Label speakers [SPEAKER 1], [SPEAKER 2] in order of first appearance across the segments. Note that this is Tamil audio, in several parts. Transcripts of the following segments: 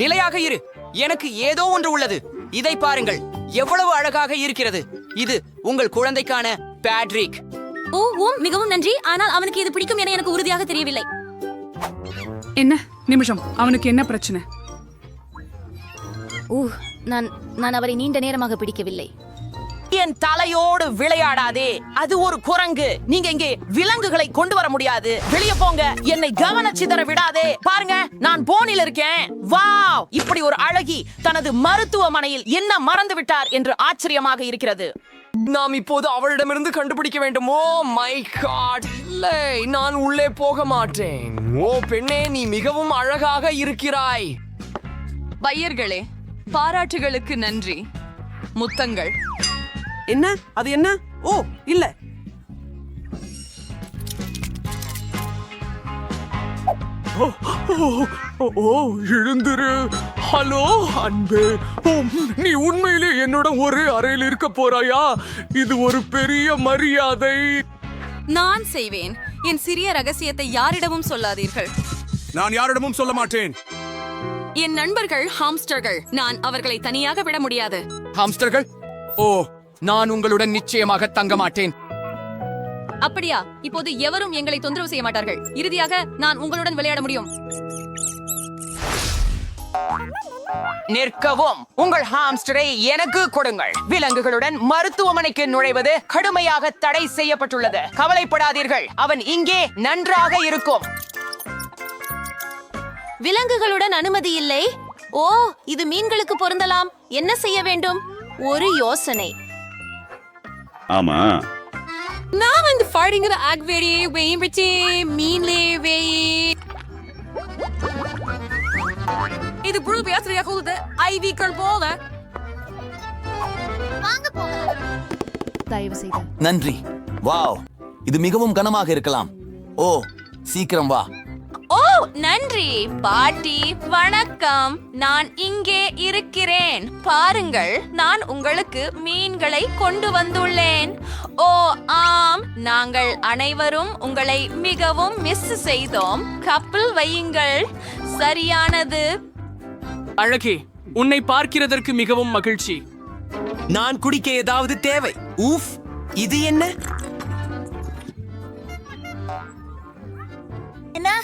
[SPEAKER 1] நிலையாக இரு. எனக்கு ஏதோ ஒன்று உள்ளது. இதை பாருங்கள், எவ்வளவு அழகாக இருக்கிறது. இது உங்கள் குழந்தைக்கான பேட்ரிக்.
[SPEAKER 2] ஓ ஓம், மிகவும் நன்றி. ஆனால் அவனுக்கு இது பிடிக்கும் என எனக்கு உறுதியாக தெரியவில்லை.
[SPEAKER 3] என்ன நிமிஷம், அவனுக்கு என்ன பிரச்சனை?
[SPEAKER 2] நான் அவரை நீண்ட நேரமாக பிடிக்கவில்லை.
[SPEAKER 4] என் தலையோடு விளையாடாதே, அது ஒரு குரங்கு. நீங்க இங்கே விலங்குகளை கொண்டு வர முடியாது. வெளியே போங்க, என்னை கவனச்சிதற விடாதே. பாருங்க, நான் போனில் இருக்கேன். வாவ், இப்படி ஒரு அழகி தனது மருத்துவமனையில் என்ன மறந்து விட்டார் என்று ஆச்சரியமாக இருக்கிறது.
[SPEAKER 1] நாம் இப்போது அவளிடமிருந்து கண்டுபிடிக்க வேண்டும். ஓ மை காட், இல்லை, நான் உள்ளே போக மாட்டேன். ஓ பெண்ணே, நீ மிகவும் அழகாக இருக்கிறாய்.
[SPEAKER 5] பையர்களே, பாராட்டுகளுக்கு நன்றி. முத்தங்கள்.
[SPEAKER 6] என்ன அது? என்ன? ஓ இல்ல,
[SPEAKER 7] எழுந்திரு. ஹலோ அன்பே, நீ உண்மையிலே என்னோட ஒரே அறையில் இருக்க போறாயா? இது ஒரு பெரிய மரியாதை.
[SPEAKER 5] நான் செய்வேன். என் சிறிய ரகசியத்தை யாரிடமும் சொல்லாதீர்கள்.
[SPEAKER 7] நான் யாரிடமும் சொல்ல மாட்டேன்.
[SPEAKER 5] என் நண்பர்கள் ஹாம்ஸ்டர்கள். நான் அவர்களை தனியாக விட முடியாது.
[SPEAKER 1] ஹாம்ஸ்டர்கள்? ஓ, நான் உங்களுடன் நிச்சயமாக தங்க மாட்டேன்.
[SPEAKER 5] அப்படியா? இப்போது எவரும் எங்களை தொந்தரவு செய்ய மாட்டார்கள். இறுதியாக நான் உங்களுடன் விளையாட முடியும்.
[SPEAKER 4] நிற்கவும். உங்கள் ஹாம்ஸ்டரை எனக்கு கொடுங்கள். விலங்குகளுடன் மருத்துவமனைக்கு நுழைவது கடுமையாக தடை செய்யப்பட்டுள்ளது. கவலைப்படாதீர்கள், அவன் இங்கே நன்றாக இருக்கும்.
[SPEAKER 2] விலங்குகளுடன் அனுமதி இல்லை. ஓ, இது மீன்களுக்கு பொருந்தலாம். என்ன செய்ய வேண்டும்? ஒரு யோசனை.
[SPEAKER 8] ஆமா,
[SPEAKER 5] நான் வந்து ஃபைட்டிங்கிற ஆக்வேரி வெயிம்பிச்சி மீன்லே வெயி. இது புழு பேசுறியாக உள்ளது. ஐவிக்கள் போல.
[SPEAKER 2] தயவு செய்து.
[SPEAKER 9] நன்றி. வாவ், இது மிகவும் கனமாக இருக்கலாம். ஓ, சீக்கிரம் வா.
[SPEAKER 5] ஓ நன்றி பாட்டி. வணக்கம், நான் இங்கே இருக்கிறேன். பாருங்கள், நான் உங்களுக்கு மீன்களை கொண்டு வந்துள்ளேன். ஓ ஆம், நாங்கள் அனைவரும் உங்களை மிகவும் மிஸ் செய்தோம். கப்பல் வையுங்கள். சரியானது.
[SPEAKER 6] அழகே, உன்னை பார்க்கிறதற்கு மிகவும் மகிழ்ச்சி.
[SPEAKER 9] நான் குடிக்க ஏதாவது தேவை. ஊஃப், இது என்ன?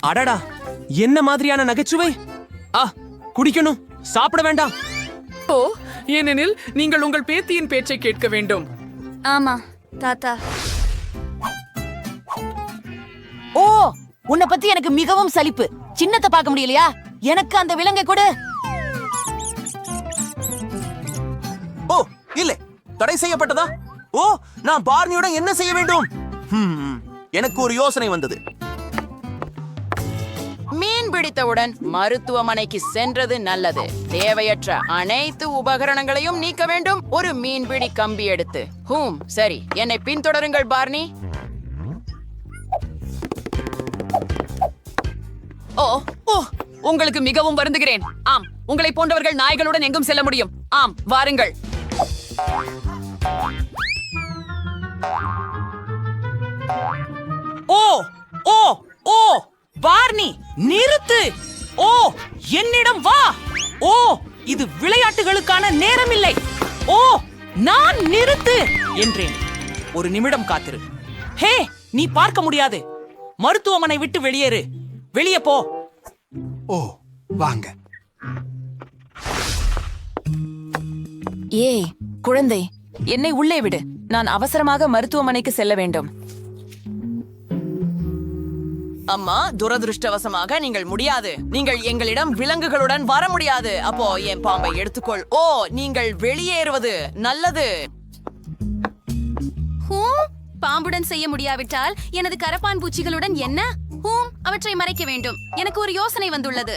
[SPEAKER 6] அடடா, என்ன மாதிரியான நகைச்சுவை! குடிக்கணும், சாப்பிட வேண்டாம்.
[SPEAKER 3] ஓ, ஏனெனில் நீங்கள் உங்கள் பேத்தியின் பேச்சை கேட்க வேண்டும்.
[SPEAKER 2] ஆமா தாத்தா.
[SPEAKER 4] ஓ, உன்னை பத்தி எனக்கு மிகவும் சலிப்பு. சின்னத்தை பார்க்க முடியலையா? எனக்கு அந்த விலங்கை கொடு.
[SPEAKER 9] ஓ இல்லை, தடை செய்யப்பட்டதா? ஓ, நான் பார்னியுடன் என்ன செய்ய வேண்டும்? எனக்கு ஒரு யோசனை வந்தது.
[SPEAKER 4] மீன் பிடித்தவுடன் மருத்துவமனைக்கு சென்றது நல்லது. தேவையற்ற அனைத்து உபகரணங்களையும் நீக்க வேண்டும். ஒரு மீன்பிடி கம்பி எடுத்து. சரி, என்னை பின்தொடருங்கள் பார்னி.
[SPEAKER 5] ஓ ஓ, உங்களுக்கு மிகவும் வருந்துகிறேன். ஆம், உங்களை போன்றவர்கள் நாய்களுடன் எங்கும் செல்ல முடியும். ஆம், வாருங்கள்.
[SPEAKER 4] ஓ ஓ ஓ பார்னி, நிறுத்து. ஓ, என்னிடம் வா. ஓ, இது விளையாட்டுகளுக்கான நேரம் இல்லை. ஓ, நான் நிறுத்து என்றேன். ஒரு நிமிடம் காத்திரு. ஹே, நீ பார்க்க முடியாது. மருத்துவமனை விட்டு வெளியேறு. வெளியே போ.
[SPEAKER 7] ஓ, வாங்க.
[SPEAKER 4] ஏய் குழந்தை, என்னை உள்ளே விடு. நான் அவசரமாக மருத்துவமனைக்கு செல்ல வேண்டும். அம்மா, துரதிருஷ்டவசமாக நீங்கள் முடியாது. நீங்கள் எங்களிடம் விலங்குகளுடன் வர முடியாது. அப்போ என் பாம்பை எடுத்துக்கொள். ஓ, நீங்கள் வெளியேறுவது நல்லது.
[SPEAKER 2] பாம்புடன் செய்ய முடியாவிட்டால் எனது கரப்பான் பூச்சிகளுடன் என்ன? அவற்றை மறைக்க வேண்டும். எனக்கு ஒரு யோசனை வந்துள்ளது.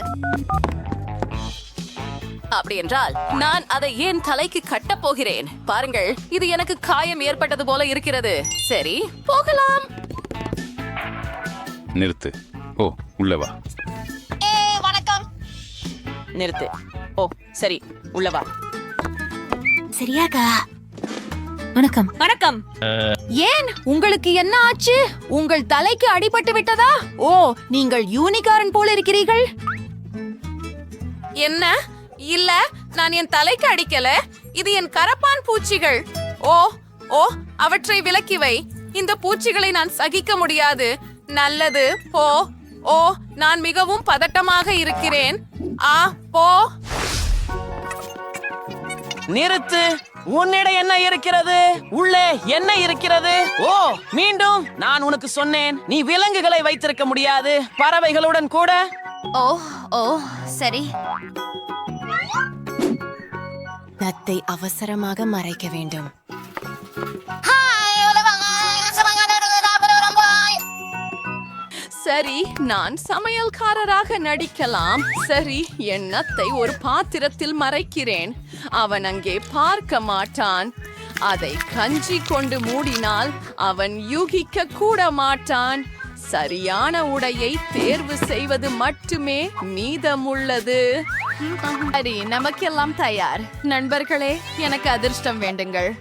[SPEAKER 5] அப்படி என்றால் நான் அதை ஏன் தலைக்கு கட்டப் போகிறேன். பாருங்கள், இது எனக்கு காயம் ஏற்பட்டது போல இருக்கிறது. சரி, போகலாம்.
[SPEAKER 8] நிறுத்து. ஓ, உள்ள வா.
[SPEAKER 4] வணக்கம். நிறுத்து. ஓ சரி, உள்ள வா.
[SPEAKER 2] சரியாக்கா. வணக்கம்.
[SPEAKER 5] வணக்கம்.
[SPEAKER 2] ஏன் உங்களுக்கு என்ன ஆச்சு? உங்கள் தலைக்கு அடிபட்டு விட்டதா? ஓ, நீங்கள் யூனிகார்ன் போல இருக்கிறீர்கள்.
[SPEAKER 5] என்ன? இல்ல, நான் என் தலைக்கு அடிக்கல. இது என் கரப்பான் பூச்சிகள். ஓ ஓ அவற்றை விலக்கி வை. இந்த பூச்சிகளை நான் சகிக்க முடியாது. நல்லது, போ. ஓ, நான் மிகவும் பதட்டமாக இருக்கிறேன். போ.
[SPEAKER 4] நிறுத்து. உன்னிடம் என்ன இருக்கிறது? உள்ளே என்ன இருக்கிறது? ஓ, மீண்டும் நான் உனக்கு சொன்னேன், நீ விலங்குகளை வைத்திருக்க முடியாது, பறவைகளுடன் கூட.
[SPEAKER 2] ஓ ஓ சரி. நத்தை அவசரமாக மறைக்க வேண்டும்.
[SPEAKER 5] சரி, நான் சமையல்காரராக நடிக்கலாம். சரி, என் நத்தை ஒரு பாத்திரத்தில் மறைக்கிறேன். அவன் அங்கே பார்க்க மாட்டான். அதை கஞ்சி கொண்டு மூடினால் அவன் யூகிக்க கூட மாட்டான். சரியான உடையை தேர்வு செய்வது மட்டுமே மீதமுள்ளது. சரி, நமக்கெல்லாம் தயார். நண்பர்களே, எனக்கு அதிர்ஷ்டம் வேண்டுங்கள்.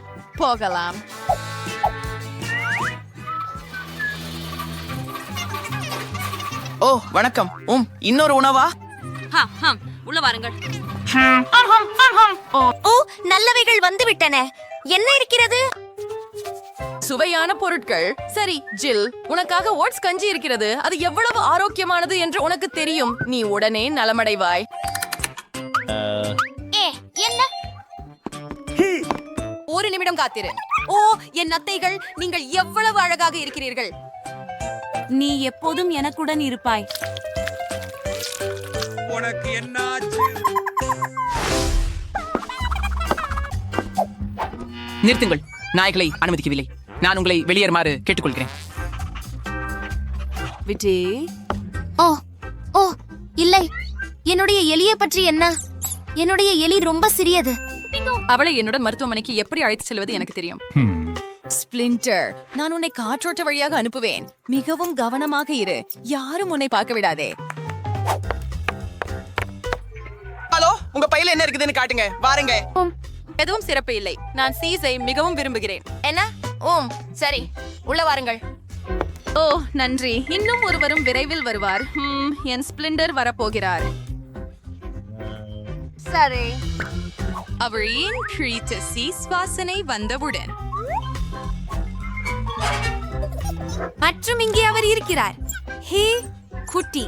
[SPEAKER 5] போகலாம்.
[SPEAKER 4] ஓ, வணக்கம். இன்னொரு உணவா?
[SPEAKER 2] உள்ள வாருங்கள். ஓ, நல்லவைகள் வந்து விட்டன. என்ன இருக்கிறது?
[SPEAKER 5] சுவையான பொருட்கள். சரி, ஜில், உனக்காக ஓட்ஸ் கஞ்சி இருக்கிறது. அது எவ்வளவு ஆரோக்கியமானது என்று உனக்கு தெரியும். நீ உடனே நலமடைவாய்.
[SPEAKER 2] என்ன?
[SPEAKER 5] ஒரு நிமிடம் காத்திரு. ஓ, என் நத்தைகள், நீங்கள் எவ்வளவு அழகாக இருக்கிறீர்கள்.
[SPEAKER 2] நீ எப்போதும் எனக்குடன் இருப்பாய்.
[SPEAKER 7] உனக்கு என்னாச்சு?
[SPEAKER 4] நிறுத்துங்கள். நாய்களை அனுமதிக்கவில்லை. நான் உங்களை வெளியேறுமாறு கேட்டுக்கொள்கிறேன்.
[SPEAKER 5] விஜி,
[SPEAKER 2] ஓ ஓ இல்லை. என்னுடைய எலியை பற்றி என்ன? என்னுடைய எலி ரொம்ப சிறியது.
[SPEAKER 5] அவளை என்னுடன் மருத்துவமனைக்கு எப்படி அழைத்து செல்வது எனக்கு தெரியும். ஸ்பிளிண்டர், நான் உன்னை காற்றோட்ட வழியாக அனுப்புவேன். மிகவும் கவனமாக இரு. யாரும் உன்னை பார்க்க விடாதே.
[SPEAKER 4] ஹலோ, உங்க பையில என்ன இருக்குதுன்னு காட்டுங்க. வாருங்க.
[SPEAKER 5] எதுவும் சிறப்பு இல்லை. நான் சீஸை மிகவும் விரும்புகிறேன்.
[SPEAKER 2] என்ன? சரி, உள்ள வாருங்கள்.
[SPEAKER 5] ஓ, நன்றி. இன்னும் ஒருவரும் விரைவில் வருவார். என் ஸ்பிளிண்டர் வரப்போகிறார்.
[SPEAKER 2] சரி.
[SPEAKER 5] அவளின் கிரீட்ட சீஸ் வாசனை வந்தவுடன்
[SPEAKER 2] மற்றும் இங்கே அவர் இருக்கிறார். ஹே குட்டி,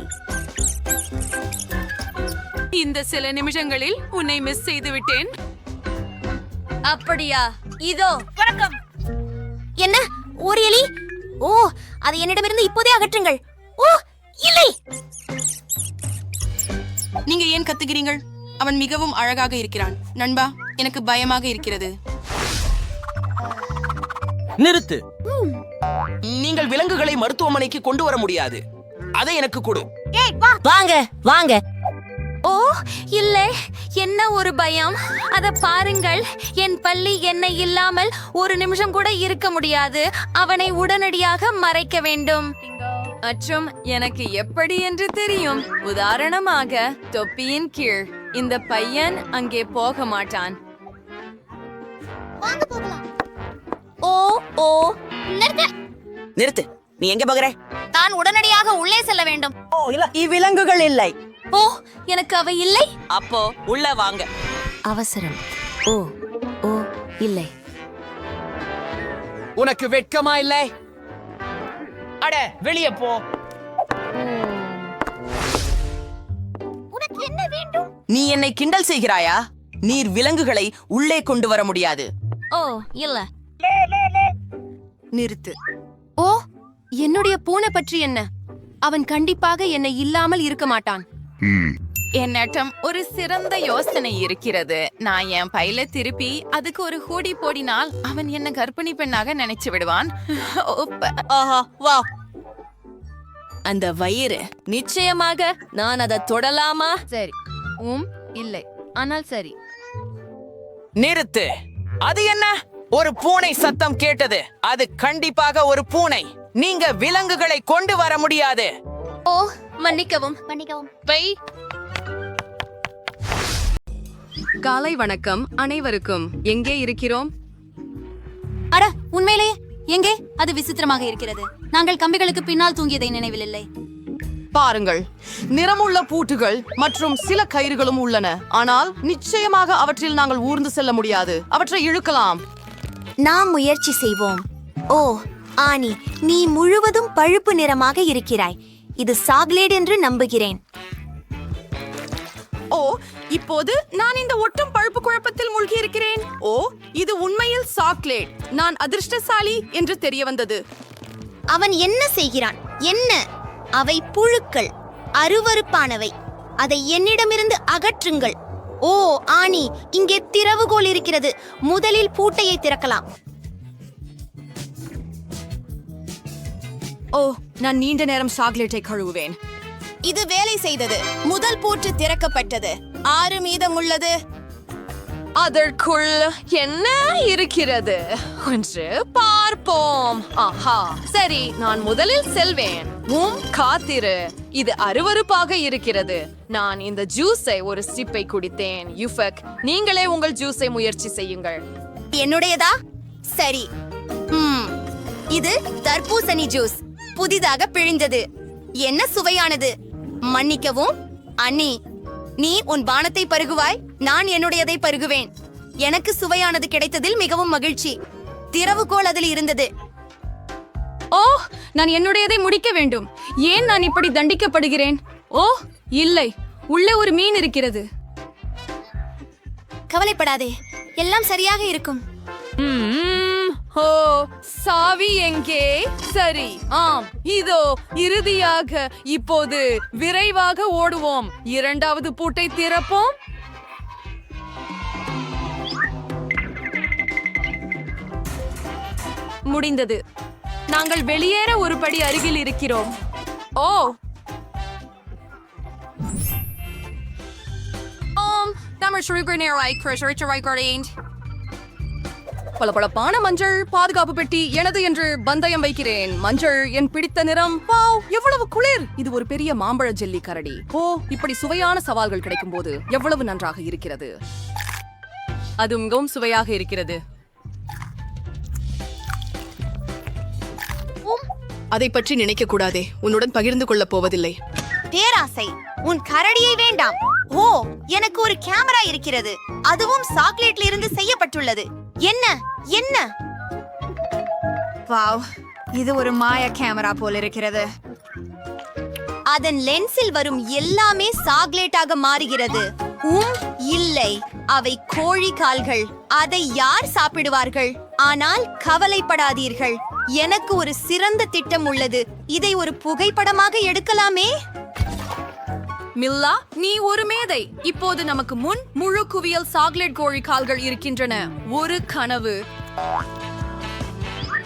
[SPEAKER 5] இந்த சில நிமிஷங்களில் உன்னை மிஸ் செய்து விட்டேன்.
[SPEAKER 2] அப்படியா? இதோ வணக்கம். என்ன? ஒரு எலி? ஓ, அதை என்னிடமிருந்து இப்போதே அகற்றுங்கள். ஓ இல்லை.
[SPEAKER 5] நீங்க ஏன் கத்துகிறீர்கள்? அவன் மிகவும் அழகாக இருக்கிறான். நண்பா, எனக்கு பயமாக இருக்கிறது.
[SPEAKER 9] நிறுத்து. நீங்கள் விலங்குகளை மருத்துவமனைக்கு கொண்டு வர முடியாது. அதை எனக்கு கொடு.
[SPEAKER 2] வாங்க வாங்க. ஓ இல்லை, என்ன ஒரு பயம். அத பாருங்கள், என் பள்ளி என்னை இல்லாமல் ஒரு நிமிஷம் கூட இருக்க முடியாது. அவனை உடனடியாக மறைக்க வேண்டும்.
[SPEAKER 5] மற்றும் எனக்கு எப்படி என்று தெரியும். உதாரணமாக, தொப்பியின் கீழ். இந்த பையன் அங்கே போக மாட்டான்.
[SPEAKER 2] ஓ ஓ
[SPEAKER 4] நிறுத்து. நீ எங்க போகிற?
[SPEAKER 2] நான் உடனடியாக உள்ளே செல்ல வேண்டும்.
[SPEAKER 4] ஓ இல்ல, இவ்விலங்குகள் இல்லை.
[SPEAKER 2] ஓ, எனக்கு அவை இல்லை.
[SPEAKER 4] அப்போ உள்ள வாங்க.
[SPEAKER 2] அவசரம். ஓ ஓ இல்லை.
[SPEAKER 1] உனக்கு வெட்கமா இல்லை?
[SPEAKER 4] அட, வெளியே போ.
[SPEAKER 2] உனக்கு என்ன வேண்டும்?
[SPEAKER 4] நீ என்னை கிண்டல் செய்கிறாயா? நீர் விலங்குகளை உள்ளே கொண்டு வர முடியாது.
[SPEAKER 2] ஓ இல்ல.
[SPEAKER 5] நிறுத்து.
[SPEAKER 2] ஓ, என்னுடைய பூனை பற்றி என்ன? அவன் கண்டிப்பாக என்னை இல்லாமல் இருக்க மாட்டான்.
[SPEAKER 5] என்னிடம் ஒரு சிறந்த யோசனை இருக்கிறது. நான் என் பையில திருப்பி அதுக்கு ஒரு ஹூடி போடினால் அவன் என்ன கர்ப்பிணி பெண்ணாக நினைச்சு விடுவான்.
[SPEAKER 4] ஆஹா, வா.
[SPEAKER 5] அந்த வயிறு, நிச்சயமாக நான் அதை தொடலாமா?
[SPEAKER 2] சரி. இல்லை. ஆனால் சரி.
[SPEAKER 4] நிறுத்து. அது என்ன? ஒரு பூனை சத்தம் கேட்டது. அது கண்டிப்பாக ஒரு பூனை. நீங்க விலங்குகளை கொண்டு வர முடியாது.
[SPEAKER 2] ஓ, மன்னிக்கவும் மன்னிக்கவும்.
[SPEAKER 5] காலை வணக்கம் அனைவருக்கும். எங்கே இருக்கிறோம்?
[SPEAKER 2] அட, உண்மையிலேயே எங்கே? அது விசித்திரமாக இருக்கிறது. நாங்கள் கம்பிகளுக்கு பின்னால் தூங்கியதை நினைவில் இல்லை.
[SPEAKER 5] பாருங்கள், நிறமுள்ள பூட்டுகள் மற்றும் சில கயிறுகளும் உள்ளன. ஆனால் நிச்சயமாக அவற்றில் நாங்கள் ஊர்ந்து செல்ல முடியாது. அவற்றை இழுக்கலாம்.
[SPEAKER 2] நாம் முயற்சி செய்வோம். ஓ ஆனி, நீ முழுவதும் பழுப்பு நிறமாக இருக்கிறாய். இது சாக்லேட் என்று நம்புகிறேன்.
[SPEAKER 5] ஓ, இப்போது நான் இந்த ஒட்டும் பழுப்பு குழப்பத்தில் மூழ்கி இருக்கிறேன். ஓ, இது உண்மையில் சாக்லேட். நான் அதிர்ஷ்டசாலி என்று தெரிய வந்தது.
[SPEAKER 2] அவன் என்ன செய்கிறான்? என்ன? அவை புழுக்கள், அருவருப்பானவை. அதை என்னிடமிருந்து அகற்றுங்கள். ஓ ஆனி, இங்கே திறவுகோல் இருக்கிறது. முதலில் பூட்டையை திறக்கலாம்.
[SPEAKER 5] ஓ, நான் நீண்ட நேரம் சாக்லேட்டை கழுவுவேன்.
[SPEAKER 2] இது வேலை செய்தது. முதல் பூட்டு திறக்கப்பட்டது. 6 மீதம் உள்ளது.
[SPEAKER 5] அதற்குள் என்ன இருக்கிறது என்று பார்ப்போம். ஆஹா, சரி, நான் முதலில் செல்வேன். காத்திரு, இது அருவருப்பாக இருக்கிறது. நான் இந்த ஜூஸை ஒரு சிப்பை குடித்தேன். யுஃபக், நீங்களே உங்கள் ஜூஸை முயற்சி செய்யுங்கள்.
[SPEAKER 2] என்னுடையதா? சரி. இது தர்பூசணி ஜூஸ், புதிதாக பிழிந்தது. என்ன சுவையானது! மன்னிக்கவும் அண்ணி, நீ உன் பானத்தை பருகுவாய், நான் என்னுடையதை பருகுவேன். எனக்கு சுவையானது கிடைத்ததில் மிகவும் மகிழ்ச்சி. திறவுகோல் அதில் இருந்தது.
[SPEAKER 5] ஓ, நான் என்னுடையதை முடிக்க வேண்டும். ஏன் நான் இப்படி தண்டிக்கப்படுகிறேன்? ஓ இல்லை, உள்ளே ஒரு மீன் இருக்கிறது.
[SPEAKER 2] கவலைப்படாதே, எல்லாம் சரியாக இருக்கும்.
[SPEAKER 5] ஓ, சாவி எங்கே? சரி, ஆம், இதோ இறுதியாக. இப்போது விரைவாக ஓடுவோம். 2வது பூட்டை திறப்போம். முடிந்தது. நாங்கள் வெளியேற ஒரு படி அருகில் இருக்கிறோம். ஓ, பளபளப்பான மஞ்சள் பாதுகாப்பு பெட்டி எனது என்று பந்தயம் வைக்கிறேன். மஞ்சள் என் பிடித்த நிறம். வாவ், எவ்வளவு குளிர்! இது ஒரு பெரிய மாம்பழ ஜெல்லி கரடி. ஓ, இப்படி சுவையான சவால்கள் கிடைக்கும் போது எவ்வளவு நன்றாக இருக்கிறது. அது மிகவும் சுவையாக இருக்கிறது. அதை பற்றி நினைக்க கூடாதே. உன்னுடன் பகிர்ந்து கொள்ளப் போவதில்லை.
[SPEAKER 2] பேராசை, உன் கரடியை வேண்டாம். ஓ, எனக்கு ஒரு கேமரா இருக்கிறது. அதுவும் சாக்லேட்ல இருந்து செய்யப்பட்டுள்ளது. என்ன என்ன? வாவ், இது ஒரு மாய கேமரா போல இருக்கிறது. அதன் லென்ஸில் வரும் எல்லாமே சாக்லேட்டாக மாறுகிறது. இல்லை, அவை கோழி கால்கள். அதை யார் சாப்பிடுவார்கள்? ஆனால் கவலைப்படாதீர்கள், எனக்கு ஒரு சிறந்த திட்டம் உள்ளது. இதை ஒரு புகைப்படமாக எடுக்கலாமே.
[SPEAKER 5] மில்லா, நீ ஒரு மேதை. இப்போது நமக்கு முன் முழு குவியல் சாக்லேட் கோழி கால்கள் இருக்கின்றன. ஒரு கனவு.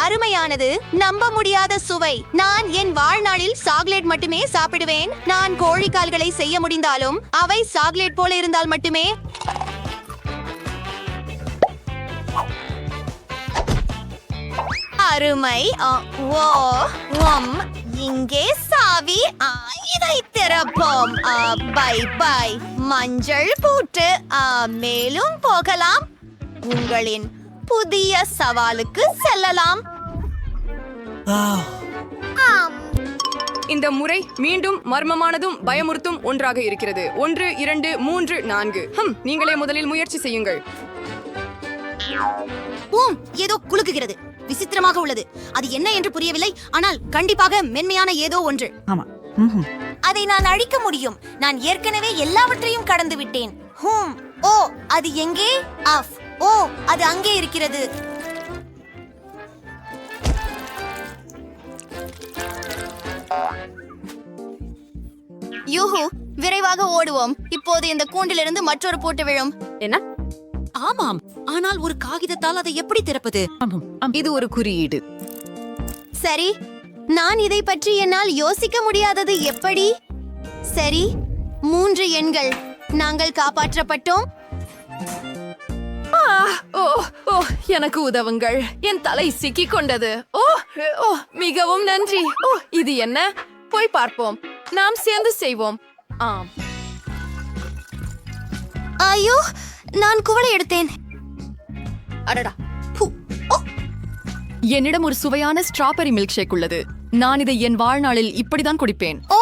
[SPEAKER 2] அருமையானது, நம்ப முடியாத சுவை. நான் என் வாழ்நாளில் சாக்லேட் மட்டுமே சாப்பிடுவேன். நான் கோழிக்கால்களை செய்ய முடிந்தாலும் அவை சாக்லேட் போல இருந்தால் மட்டுமே. அருமை. இங்கே சாவி. இதை திறப்போம். பை பை. மஞ்சள் பூட்டு. மேலும் போகலாம். உங்களின் புதிய சவாலுக்கு செல்லலாம்.
[SPEAKER 5] இந்த முறை மீண்டும் மர்மமானதும் பயமுறுத்தும் ஒன்றாக இருக்கிறது. 1 2 3 4. நீங்களே முதலில் முயற்சி செய்யுங்கள்.
[SPEAKER 2] ஏதோ குலுக்குகிறது. விசித்திரமாக உள்ளது. அது என்ன என்று புரியவில்லை. ஆனால் கண்டிப்பாக மென்மையான ஏதோ ஒன்று. அதை நான் அழிக்க முடியும். நான் ஏற்கனவே எல்லாவற்றையும் கடந்து விட்டேன். ஓ, அது எங்கே? ஓ, அது அங்கே இருக்கிறது. யூஹு, விரைவாக ஓடுவோம். இப்போது இந்த கூண்டிலிருந்து மற்றொரு பூட்டு விழும்.
[SPEAKER 5] என்ன?
[SPEAKER 2] ஆமாம், ஆனால் ஒரு காகிதத்தால் அதை எப்படி திறப்பது?
[SPEAKER 5] இது ஒரு குறியீடு.
[SPEAKER 2] சரி, நான் இதை பற்றி என்னால் யோசிக்க முடியாதது எப்படி? சரி, 3 எண்கள். நாங்கள் காப்பாற்றப்பட்டோம்.
[SPEAKER 5] ஓ, எனக்கு உதவுங்கள். என் தலை சிக்கிக் கொண்டது. ஓ, மிகவும் நன்றி. ஓ, இது என்ன? போய் பார்ப்போம். நாம் சேர்ந்து செய்வோம். ஆம்.
[SPEAKER 2] ஐயோ, நான் குவளை எடுத்தேன்.
[SPEAKER 5] அடடா. என்னிடம் ஒரு சுவையான ஸ்ட்ராபெரி மில்க் ஷேக் உள்ளது. நான் இதை என் வாழ்நாளில் இப்படிதான் குடிப்பேன்.
[SPEAKER 2] ஓ,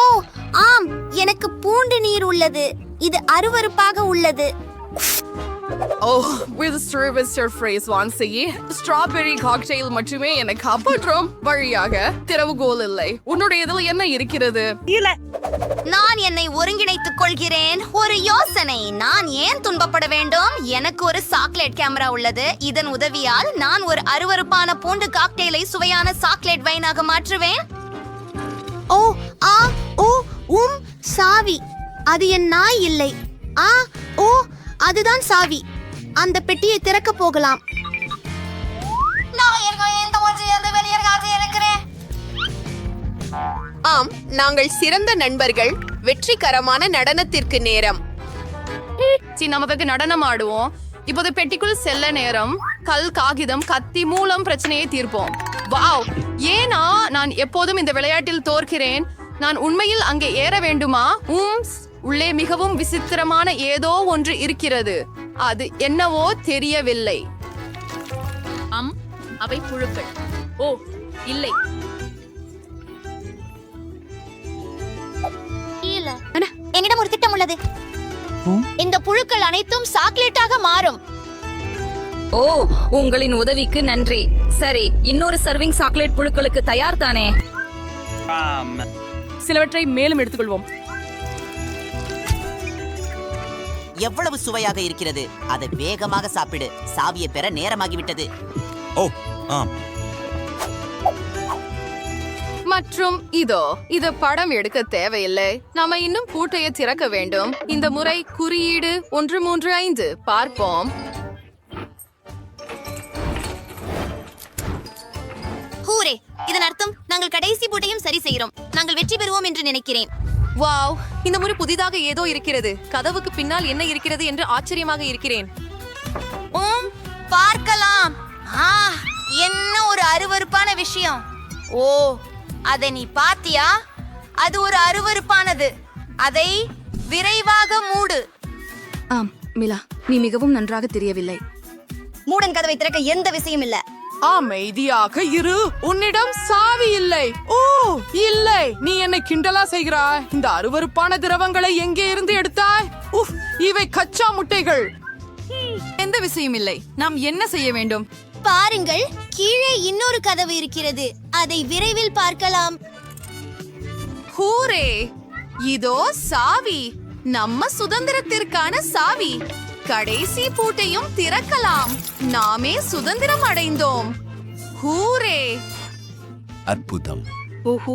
[SPEAKER 2] ஆம், எனக்கு பூண்டு நீர் உள்ளது. இது அருவருப்பாக உள்ளது.
[SPEAKER 5] Oh, with Sylvester Phrase வான்சியே ஸ்ட்ராபெரி காக்டெயில் மட்டுமே என்னை காப்பாற்றும் வழியாக திறவுகோல் இல்லை. உன்னுடைய இதில் என்ன இருக்கிறது?
[SPEAKER 2] நான் என்னை ஒருங்கிணைத்துக் கொள்கிறேன். ஒரு யோசனை. நான் ஏன் துன்பப்பட வேண்டும்? எனக்கு ஒரு சாக்லேட் கேமரா உள்ளது. இதன் உதவியால் நான் ஒரு அருவருப்பான பூண்டு காக்டெயிலை சுவையான சாக்லேட் வைனாக மாற்றுவேன். ஓ ஆ ஓ சாவி. அது என் நாய் இல்லை. ஓ அதுதான் சாவி. அந்த பெட்டியை திறக்க போகலாம்.
[SPEAKER 5] ஆம், நாங்கள் சிறந்த நண்பர்கள். வெற்றிகரமான நடனத்திற்கு நேரம். நமக்கு நடனம் ஆடுவோம். இப்போது பெட்டிக்குள் செல்ல நேரம். கல், காகிதம், கத்தி மூலம் பிரச்சனையை தீர்ப்போம். வாவ், ஏனா நான் எப்போதும் இந்த விளையாட்டில் தோற்கிறேன். நான் உண்மையில் அங்கே ஏற வேண்டுமா? உள்ளே மிகவும் விசித்திரமான ஏதோ ஒன்று இருக்கிறது. அது என்னவோ தெரியவில்லை.
[SPEAKER 2] அவை புழுக்கள். ஓ இல்லை. என்னிடம் ஒரு திட்டம் உள்ளது. இந்த புழுக்கள் அனைத்தும் சாக்லேட்டாக மாறும்.
[SPEAKER 10] ஓ, உங்களின் உதவிக்கு நன்றி. சரி, இன்னொரு சர்விங் சாக்லேட் புழுக்களுக்கு தயார் தானே?
[SPEAKER 3] சிலவற்றை மேலும் எடுத்துக்கொள்வோம்.
[SPEAKER 11] எவ்வளவு சுவையாக இருக்கிறது. அதை வேகமாக சாப்பிடு. சாவியை பெற நேரமாகிவிட்டது.
[SPEAKER 9] ஓ ஆம்.
[SPEAKER 5] மற்றும் இது படம் எடுக்க தேவையில்லை. நாம இன்னும் பூட்டையை திறக்க வேண்டும். இந்த முறை குறியீடு 135 பார்ப்போம்.
[SPEAKER 2] ஹூரே! இதன் அர்த்தம் நாங்கள் கடைசி பூட்டையும் சரி செய்கிறோம். நாங்கள் வெற்றி பெறுவோம் என்று நினைக்கிறேன்.
[SPEAKER 5] வாவ், இந்த முறை புதிதாக ஏதோ இருக்கிறது. கதவுக்கு பின்னால் என்ன இருக்கிறது என்று ஆச்சரியமாக இருக்கிறேன்.
[SPEAKER 2] பார்க்கலாம். என்ன ஒரு அருவருப்பான விஷயம். ஓ, அதை நீ பாத்தியா? அது ஒரு அருவருப்பானது. அதை விரைவாக மூடு.
[SPEAKER 10] ஆம் மிலா, நீ மிகவும் நன்றாக தெரியவில்லை.
[SPEAKER 2] மூடன் கதவை திறக்க எந்த விஷயம் இல்ல.
[SPEAKER 5] அமைதியாக இரு. உன்னிடம் சாவி இல்லை. ஓ இல்லை, நீ என்னை கிண்டலா செய்கிறாய். இந்த அருவருப்பான திரவங்களை எங்கே இருந்து எடுத்தாய்? இவை கச்சா முட்டைகள். எந்த விஷயம் இல்லை. நாம் என்ன செய்ய வேண்டும்?
[SPEAKER 2] பாருங்கள், கீழே இன்னொரு கதவு இருக்கிறது. அதை விரைவில் பார்க்கலாம்.
[SPEAKER 5] ஹூரே! இதோ சாவி. நம்ம சுதந்திரத்திற்கான சாவி. கடைசி பூட்டையும் திறக்கலாம். நாமே சுதந்திரம் அடைந்தோம். ஹூரே!
[SPEAKER 7] அற்புதம்.
[SPEAKER 10] ஓஹோ,